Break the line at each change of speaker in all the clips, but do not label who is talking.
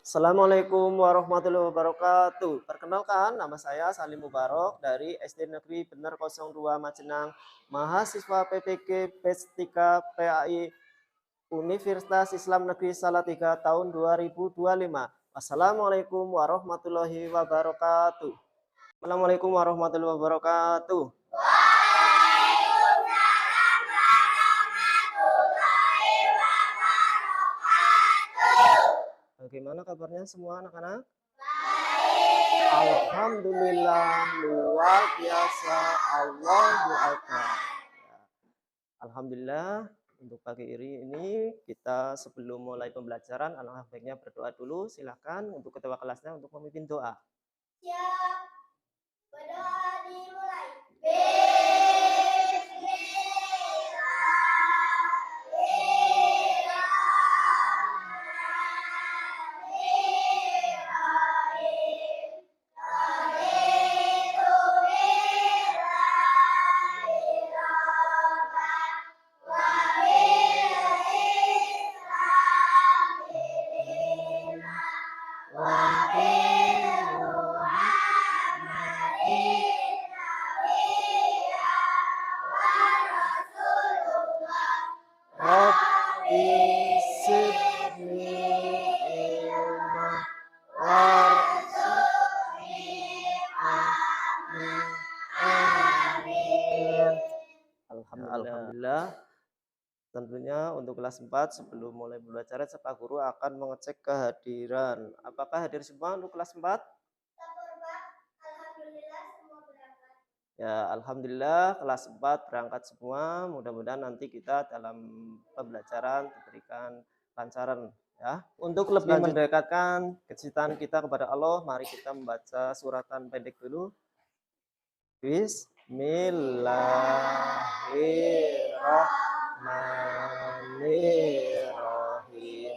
Assalamualaikum warahmatullahi wabarakatuh. Perkenalkan, nama saya Salim Mubarok dari SD Negeri Bener 02 Majenang, mahasiswa PPG Batch 3 PAI Universitas Islam Negeri Salatiga tahun 2025. Wassalamualaikum warahmatullahi wabarakatuh. Assalamualaikum warahmatullahi wabarakatuh. Bagaimana kabarnya semua anak-anak? Alhamdulillah, luar biasa, Allahu Akbar. Alhamdulillah, untuk pagi ini kita sebelum mulai pembelajaran, alangkah baiknya berdoa dulu. Silakan untuk ketua kelasnya untuk memimpin doa.
Siap, berdoa dimulai.
Rabbi zidni ilma warzuqni amin. Alhamdulillah. Tentunya untuk kelas 4 sebelum mulai pembelajaran Pak Guru akan mengecek kehadiran. Apakah hadir semua untuk kelas 4?
Alhamdulillah semua berangkat.
Ya, alhamdulillah kelas 4 berangkat semua. Mudah-mudahan nanti kita dalam pembelajaran diberikan lancaran ya. Untuk lebih mendekatkan kecintaan kita kepada Allah, mari kita membaca suratan pendek dulu. Bismillahirrahmanirrahim.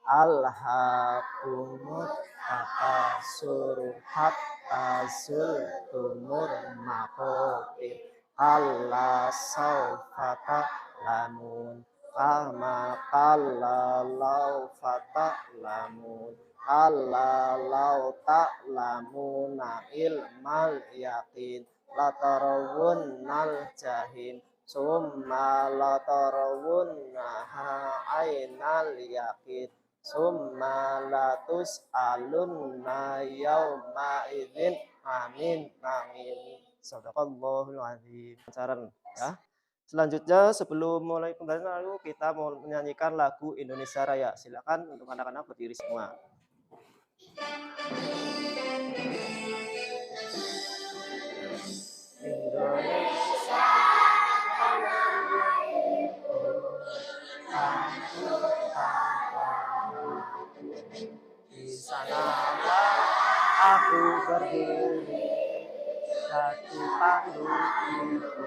Alhaakumut takasur hatta zurtumul maqabir. Allah sawfa ta'lamun kama qala law fata'lamun. Allah law ta'lamuna ilmal yaqin latarawunnal jahim summa latarawunnaha ainal yaqin summa latus'alunna yawma idzin amin amin. Sadaqallahul azim. Saran ya. Selanjutnya sebelum mulai pembelajaran lalu kita mau menyanyikan lagu Indonesia Raya. Silakan untuk anak-anak berdiri semua. Indonesia di sanalah aku berdiri, satu pandu itu.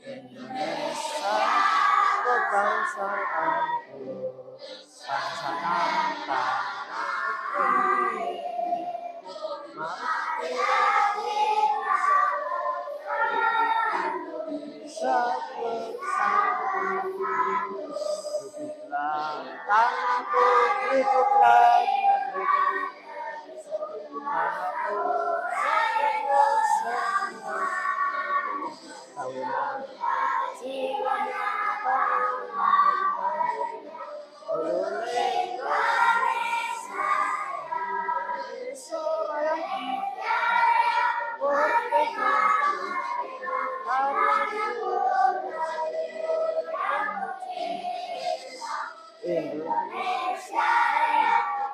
Indonesia kebangsaanku, bangsa tanpa hiduplah tanahku, hiduplah negeriku, aku semua tahunan jiwa Indonesia merdeka,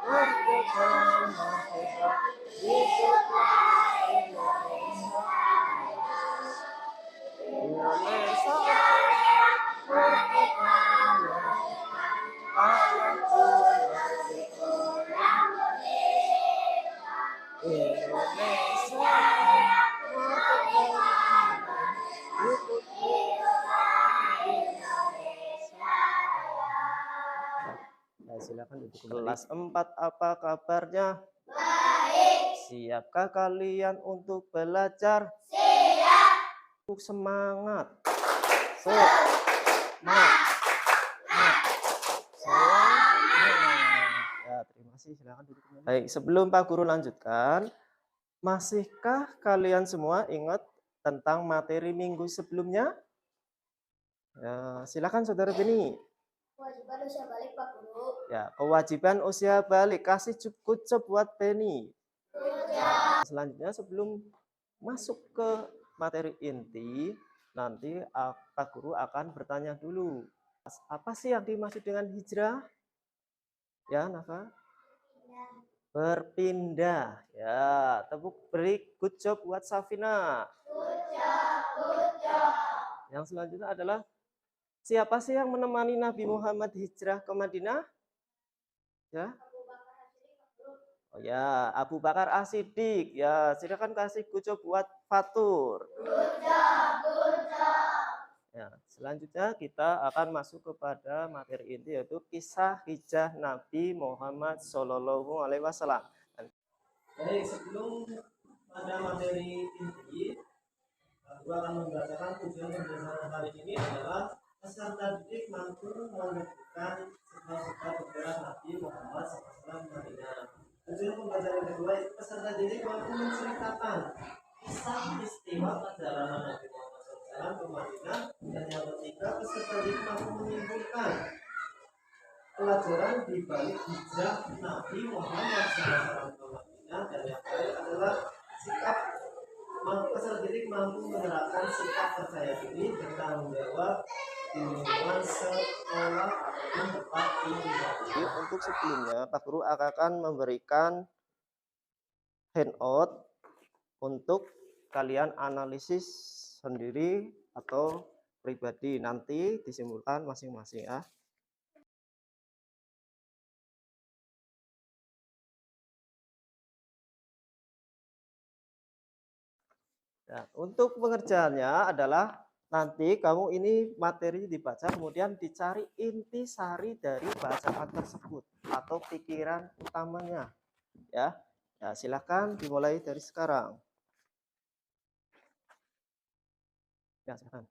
merdeka, hiduplah Indonesia. Indonesia merdeka, anakku merdeka. Indonesia merdeka, Nah, silakan duduk kelas 4. Apa kabarnya?
Baik.
Siapkah kalian untuk belajar?
Siap.
Semangat. Semangat. Silakan duduk kembali. Baik, sebelum Pak Guru lanjutkan, masihkah kalian semua ingat tentang materi minggu sebelumnya? Ya, silakan Saudara Beni.
Kewajiban usia balik Pak Guru.
Ya, kewajiban usia balik. Kasih kucep buat Beni. Selanjutnya sebelum masuk ke materi inti, nanti Pak Guru akan bertanya dulu. Apa sih yang dimaksud dengan hijrah? Ya, Nafa? Berpindah. Ya, tepuk beri good job buat Safina. Yang selanjutnya adalah siapa sih yang menemani Nabi Muhammad hijrah ke Madinah? Ya. Oh ya, Abu Bakar As-Siddiq. Ya, silakan kasih good job buat Fatur. Ya, selanjutnya kita akan masuk kepada materi inti yaitu kisah hijrah Nabi Muhammad Shallallahu Alaihi Wasallam. Baik, sebelum pada materi inti, aku akan membacakan tujuan pembahasan kali ini adalah peserta didik mampu menunjukkan serta sejarah Nabi Muhammad SAW Madinah. Tujuan pembelajaran kedua itu peserta didik mampu menceritakan kisah istimewa perjalanan Nabi Muhammad SAW ke Madinah, dan yang ketiga peserta didik mampu menyimpulkan pelajaran di balik hijrah Nabi Muhammad SAW ke Madinah, dan yang terakhir adalah sikap peserta didik mampu menerapkan sikap percaya diri, bertanggung jawab di lingkungan sekolah ataupun tempat tinggal. Untuk sebelumnya, Pak Guru akan memberikan handout untuk kalian analisis sendiri atau pribadi, nanti disimpulkan masing-masing ya. Nah, untuk pengerjaannya adalah nanti kamu ini materi dibaca, kemudian dicari inti sari dari bacaan tersebut atau pikiran utamanya. Ya, ya silakan dimulai dari sekarang. Ya, silakan.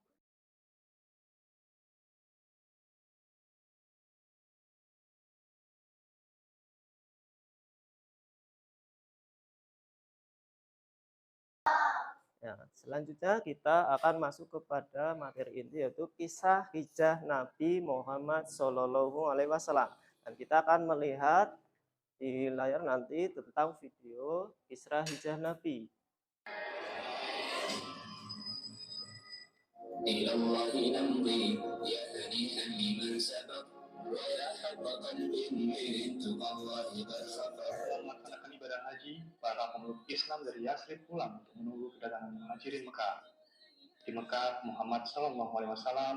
Ya, selanjutnya kita akan masuk kepada materi inti yaitu kisah hijrah Nabi Muhammad Shallallahu Alaihi Wasallam. Dan kita akan melihat di layar nanti tentang video kisah hijrah Nabi.
Melaksanakan ibadah haji, para pemeluk Islam dari Yasrib pulang untuk menunggu kedatangan Muhajirin Mekah. Di Mekah, Muhammad SAW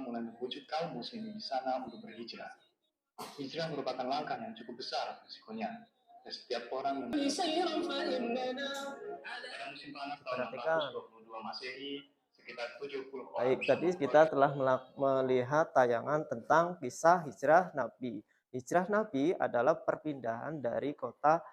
mulai membujuk kaum muslimin di sana untuk berhijrah. Hijrah merupakan langkah yang cukup besar risikonya. Dan setiap orang pada musim panas tahun 622 Masehi, sekitar 70 orang.
Baik, tadi kita telah melihat tayangan tentang kisah hijrah Nabi. Hijrah Nabi adalah perpindahan dari kota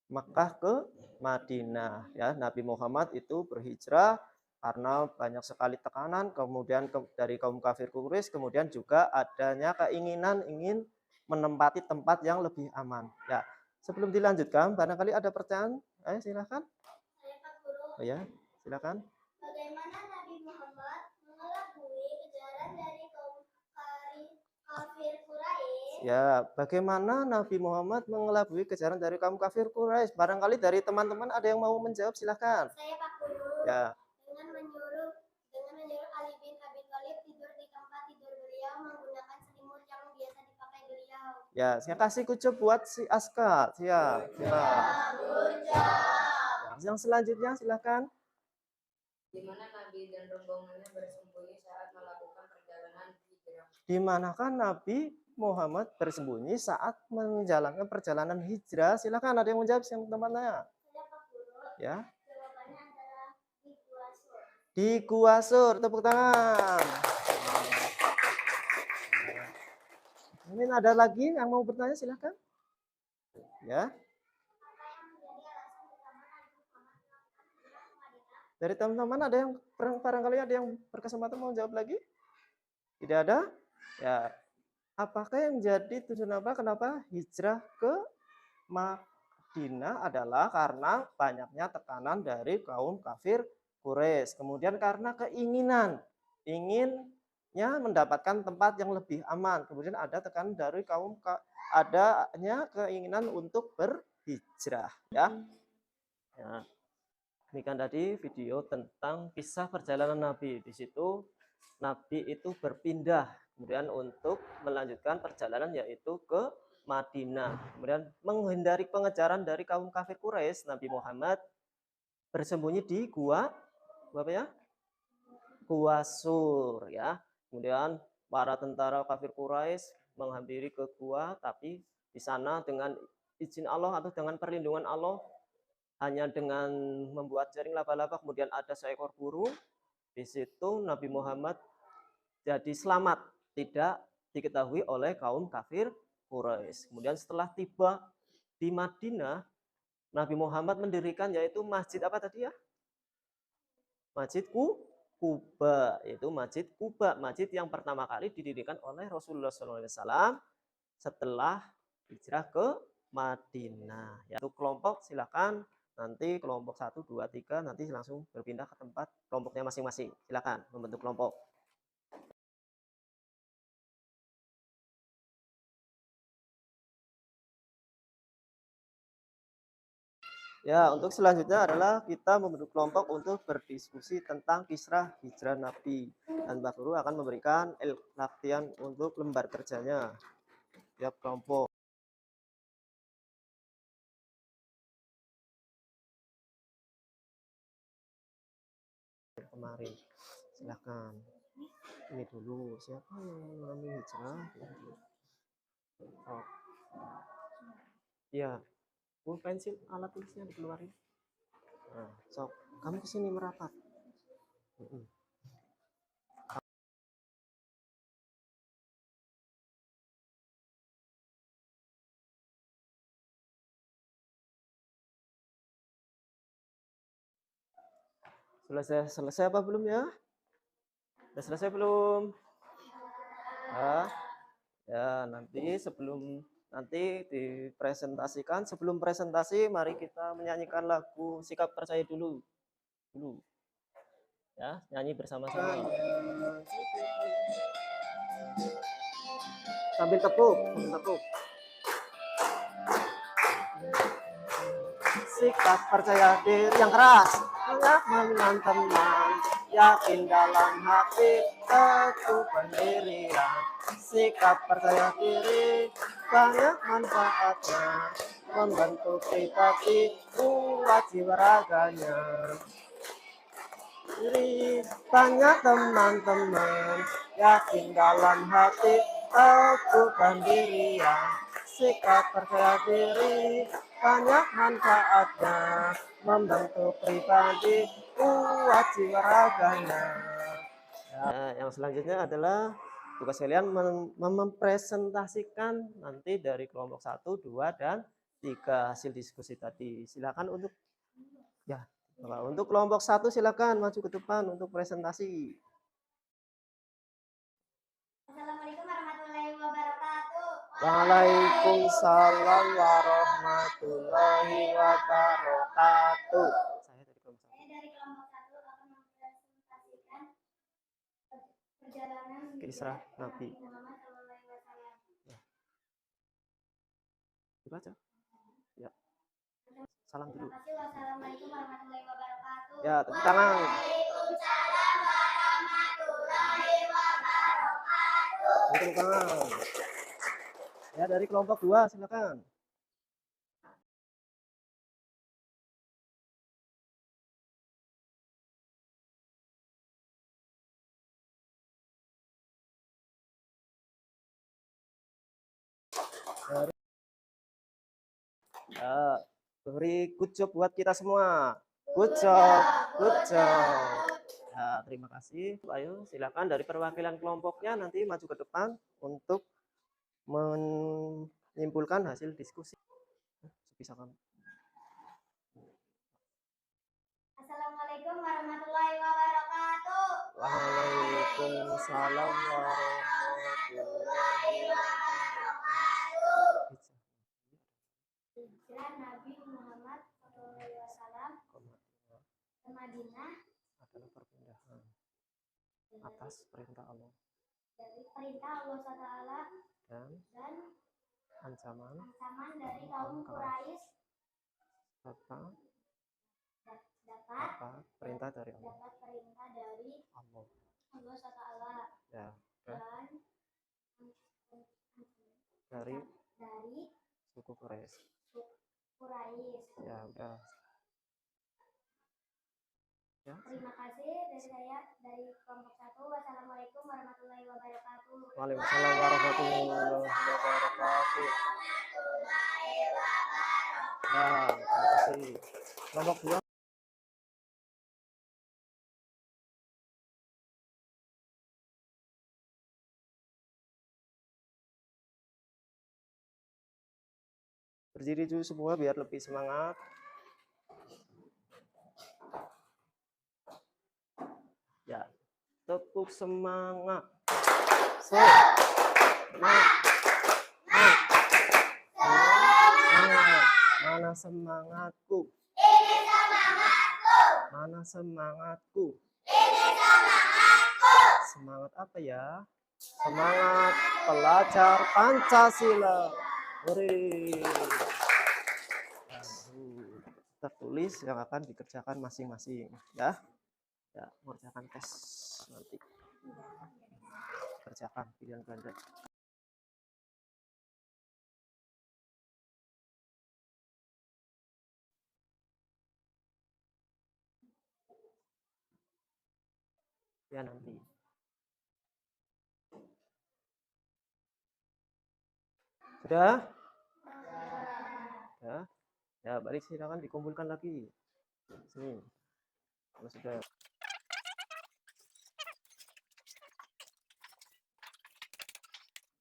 Makkah ke Madinah. Ya, Nabi Muhammad itu berhijrah karena banyak sekali tekanan, kemudian dari kaum kafir Quraisy, kemudian juga adanya keinginan ingin menempati tempat yang lebih aman. Ya, sebelum dilanjutkan, barangkali ada pertanyaan? Ayo silakan.
Saya Pak Guru.
Oh ya, silakan.
Bagaimana Nabi Muhammad mengelabui kejaran dari kaum kafir Quraisy?
Ya, bagaimana Nabi Muhammad mengelabui kejaran dari kaum kafir Quraisy? Barangkali dari teman-teman ada yang mau menjawab, silakan.
Saya Pak Guru.
Ya.
Dengan menyuruh Ali bin Abi Thalib tidur di tempat tidur beliau menggunakan selimut yang biasa dipakai beliau.
Ya, saya kasih kucuk buat si Aska. Siap. Ya. Yang selanjutnya silakan.
Di mana Nabi dan rombongannya bersembunyi saat melakukan perjalanan hijrah?
Di manakah Nabi Muhammad bersembunyi saat menjalankan perjalanan hijrah? Silakan, ada yang menjawab yang teman-temannya.
Saya Pak Guru.
Ya.
Jawabannya adalah di Gua Sur.
Di Gua Sur, tepuk tangan. Ini ada lagi yang mau bertanya, silakan. Ya. Dari teman-teman ada yang barangkali ada yang berkesempatan mau jawab lagi? Tidak ada? Ya. Apakah yang jadi tujuan apa? Kenapa hijrah ke Madinah adalah karena banyaknya tekanan dari kaum kafir Quraisy. Kemudian karena inginnya mendapatkan tempat yang lebih aman. Kemudian ada tekanan dari adanya keinginan untuk berhijrah, ya. Ya. Demikian tadi video tentang kisah perjalanan Nabi. Di situ Nabi itu berpindah kemudian untuk melanjutkan perjalanan yaitu ke Madinah. Kemudian menghindari pengejaran dari kaum kafir Quraisy, Nabi Muhammad bersembunyi di gua apa ya? Gua Sur, ya. Kemudian para tentara kafir Quraisy menghampiri ke gua, tapi di sana dengan izin Allah atau dengan perlindungan Allah, hanya dengan membuat jaring laba-laba, kemudian ada seekor burung. Di situ Nabi Muhammad jadi selamat, tidak diketahui oleh kaum kafir Quraisy. Kemudian setelah tiba di Madinah, Nabi Muhammad mendirikan yaitu masjid apa tadi ya? Masjid Kuba, yaitu Masjid Kuba, masjid yang pertama kali didirikan oleh Rasulullah SAW setelah hijrah ke Madinah. Ya, untuk kelompok silakan nanti kelompok 1, 2, 3 nanti langsung berpindah ke tempat kelompoknya masing-masing. Silakan membentuk kelompok. Ya, untuk selanjutnya adalah kita membentuk kelompok untuk berdiskusi tentang kisah hijrah Nabi. Dan Mbak Guru akan memberikan latihan untuk lembar kerjanya. Tiap kelompok. Kemarin. Silakan. Ini dulu, siapa yang mengalami hijrah? Oh. Ya, pensil alat tulisnya dikeluarin. Nah, sok, kamu kesini merapat. Selesai apa belum ya? Sudah selesai belum? Ya, nanti dipresentasikan. Sebelum presentasi, mari kita menyanyikan lagu Sikap Percaya dulu. Ya, nyanyi bersama-sama. Sambil tepuk. Sikap percaya diri yang keras, banyak teman, yakin dalam hati, teguh pendirian. Sikap percaya diri banyak manfaatnya, membentuk pribadi, kuat jiwa raganya. Banyak teman-teman, yakin dalam hati, teguh pendirian. Sikap percaya diri banyak manfaatnya, membentuk pribadi, kuat jiwa raganya. Nah, yang selanjutnya adalah tugas kalian mempresentasikan nanti dari kelompok 1, 2, dan 3 hasil diskusi tadi. Silakan untuk kelompok 1 silakan maju ke depan untuk presentasi.
Assalamualaikum warahmatullahi wabarakatuh.
Waalaikumsalam warahmatullahi wabarakatuh.
Saya dari kelompok 1 akan mempresentasikan perjalanan
kisah Nabi
Muhammad SAW.
Dibaca. Ya. Salam dulu.
Terima kasih. Wassalamualaikum warahmatullahi wabarakatuh.
Ya, tepuk tangan.
Waalaikumsalam warahmatullahi wabarakatuh.
Tepuk tangan. Ya, dari kelompok 2 silakan. Ya, beri good job buat kita semua. Good job. Ya, terima kasih. Ayo silakan dari perwakilan kelompoknya nanti maju ke depan untuk menyimpulkan hasil diskusi. Bisa kamu.
Assalamualaikum warahmatullahi wabarakatuh.
Waalaikumsalam warahmatullahi wabarakatuh.
Hijrah Nabi
atas perintah Allah
dari perintah Allah Taala
dan
dan
ancaman
ancaman dari kaum Quraisy
serta
dapat
perintah dari Allah.
dapat perintah dari
Allah.
Allah Taala
Ya,
dan
dari
dari
suku Quraisy.
Quraisy.
Ya, udah. Ya.
Terima kasih dari saya dari kelompok 1. Wassalamualaikum warahmatullahi wabarakatuh.
Waalaikumsalam warahmatullahi wabarakatuh. Nah, terima kasih. Kelompok 2. Berdiri dulu semua biar lebih semangat. Ya, tepuk semangat. Mana semangatku?
Ini semangatku.
Mana semangatku?
Ini semangatku.
Semangat apa ya? Semangat pelajar Pancasila. Hore. Tertulis yang akan dikerjakan masing-masing, ya. Ya, mengerjakan tes nanti. Kerjakan pilihan ganda. Ya nanti. Sudah? Ya. Ya, balik silakan dikumpulkan lagi. Sini. Kalau sudah.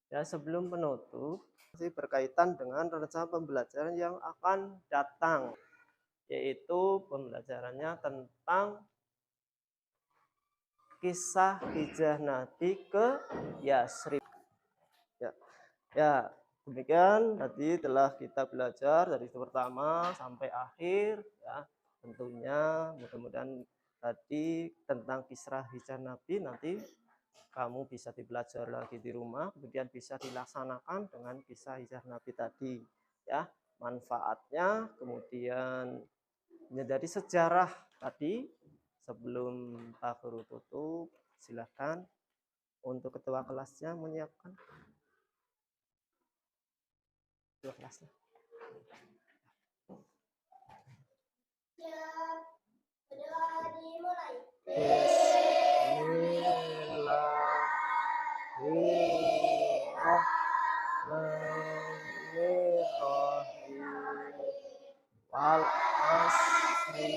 Ya, sebelum penutup, masih berkaitan dengan rencana pembelajaran yang akan datang, yaitu pembelajarannya tentang kisah hijrah Nabi ke Yasrib. Ya, demikian tadi telah kita belajar dari pertama sampai akhir, ya. Tentunya mudah-mudahan tadi tentang kisah hijrah Nabi nanti kamu bisa dipelajari lagi di rumah, kemudian bisa dilaksanakan dengan kisah hijrah Nabi tadi, ya. Manfaatnya kemudian menjadi sejarah tadi. Sebelum Pak Guru tutup, silakan untuk ketua kelasnya menyiapkan ketua kelasnya.
Ya, sudah dimulai.
Bismillahirrahmanirrahim. Wal asri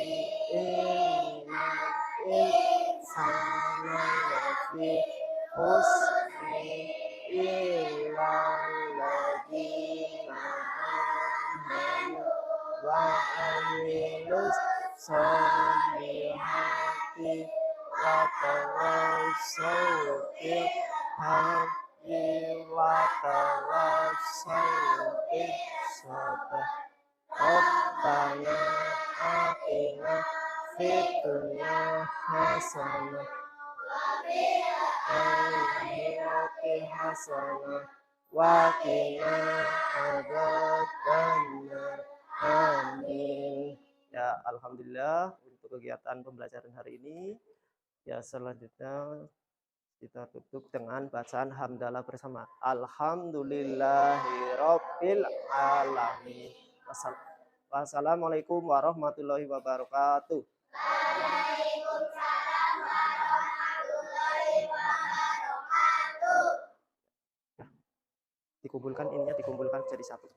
innal insana lafi khusri illa alladziina aamanu wa amilus sholihati wa tawassaw bil haqqi wa tawassaw bis sabr. Rabbana atina fid dunya hasanah wa fil akhirati hasanah wa qina adzabannar. Amin. Ya, alhamdulillah untuk kegiatan pembelajaran hari ini. Ya, selanjutnya kita tutup dengan bacaan hamdalah bersama. Alhamdulillahirabbil alamin. Wassalamualaikum warahmatullahi wabarakatuh.
Waalaikumsalam warahmatullahi wabarakatuh.
Dikumpulkan ininya, dikumpulkan jadi satu.